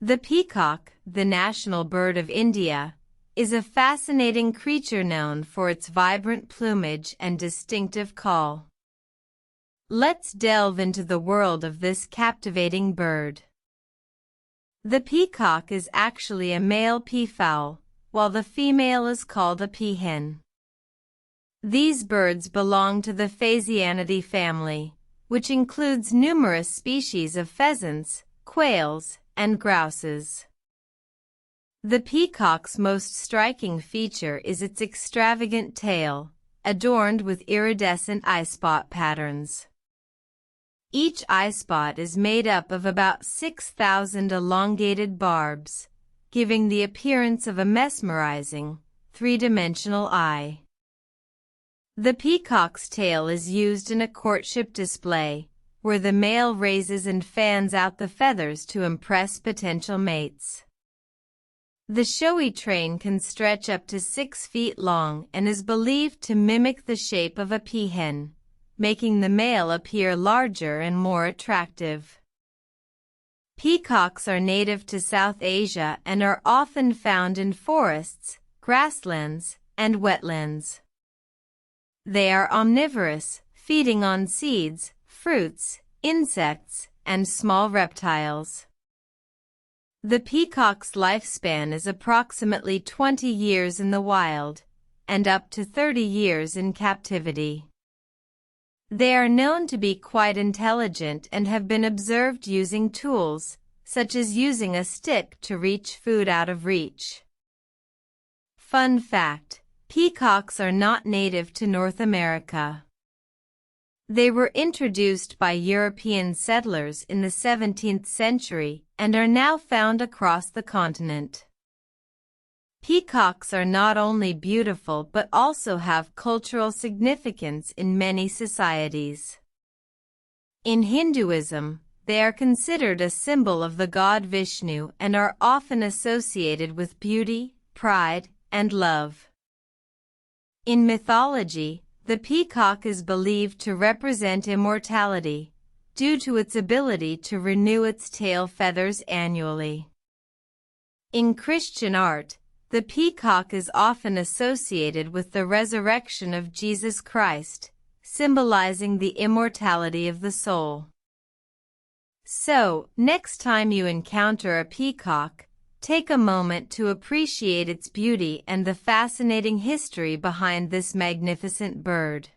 The peacock, the national bird of India, is a fascinating creature known for its vibrant plumage and distinctive call. Let's delve into the world of this captivating bird. The peacock is actually a male peafowl, while the female is called a peahen. These birds belong to the Phasianidae family, which includes numerous species of pheasants, quails, and grouses. The peacock's most striking feature is its extravagant tail, adorned with iridescent eyespot patterns. Each eyespot is made up of about 6,000 elongated barbs, giving the appearance of a mesmerizing, three-dimensional eye. The peacock's tail is used in a courtship display, where the male raises and fans out the feathers to impress potential mates. The showy train can stretch up to 6 feet long and is believed to mimic the shape of a peahen, making the male appear larger and more attractive. Peacocks are native to South Asia and are often found in forests, grasslands, and wetlands. They are omnivorous, feeding on seeds, fruits, insects, and small reptiles. The peacock's lifespan is approximately 20 years in the wild, and up to 30 years in captivity. They are known to be quite intelligent and have been observed using tools, such as using a stick to reach food out of reach. Fun fact: peacocks are not native to North America. They were introduced by European settlers in the 17th century and are now found across the continent. Peacocks are not only beautiful but also have cultural significance in many societies. In Hinduism, they are considered a symbol of the god Vishnu and are often associated with beauty, pride, and love. In mythology, the peacock is believed to represent immortality, due to its ability to renew its tail feathers annually. In Christian art, the peacock is often associated with the resurrection of Jesus Christ, symbolizing the immortality of the soul. So, next time you encounter a peacock, take a moment to appreciate its beauty and the fascinating history behind this magnificent bird.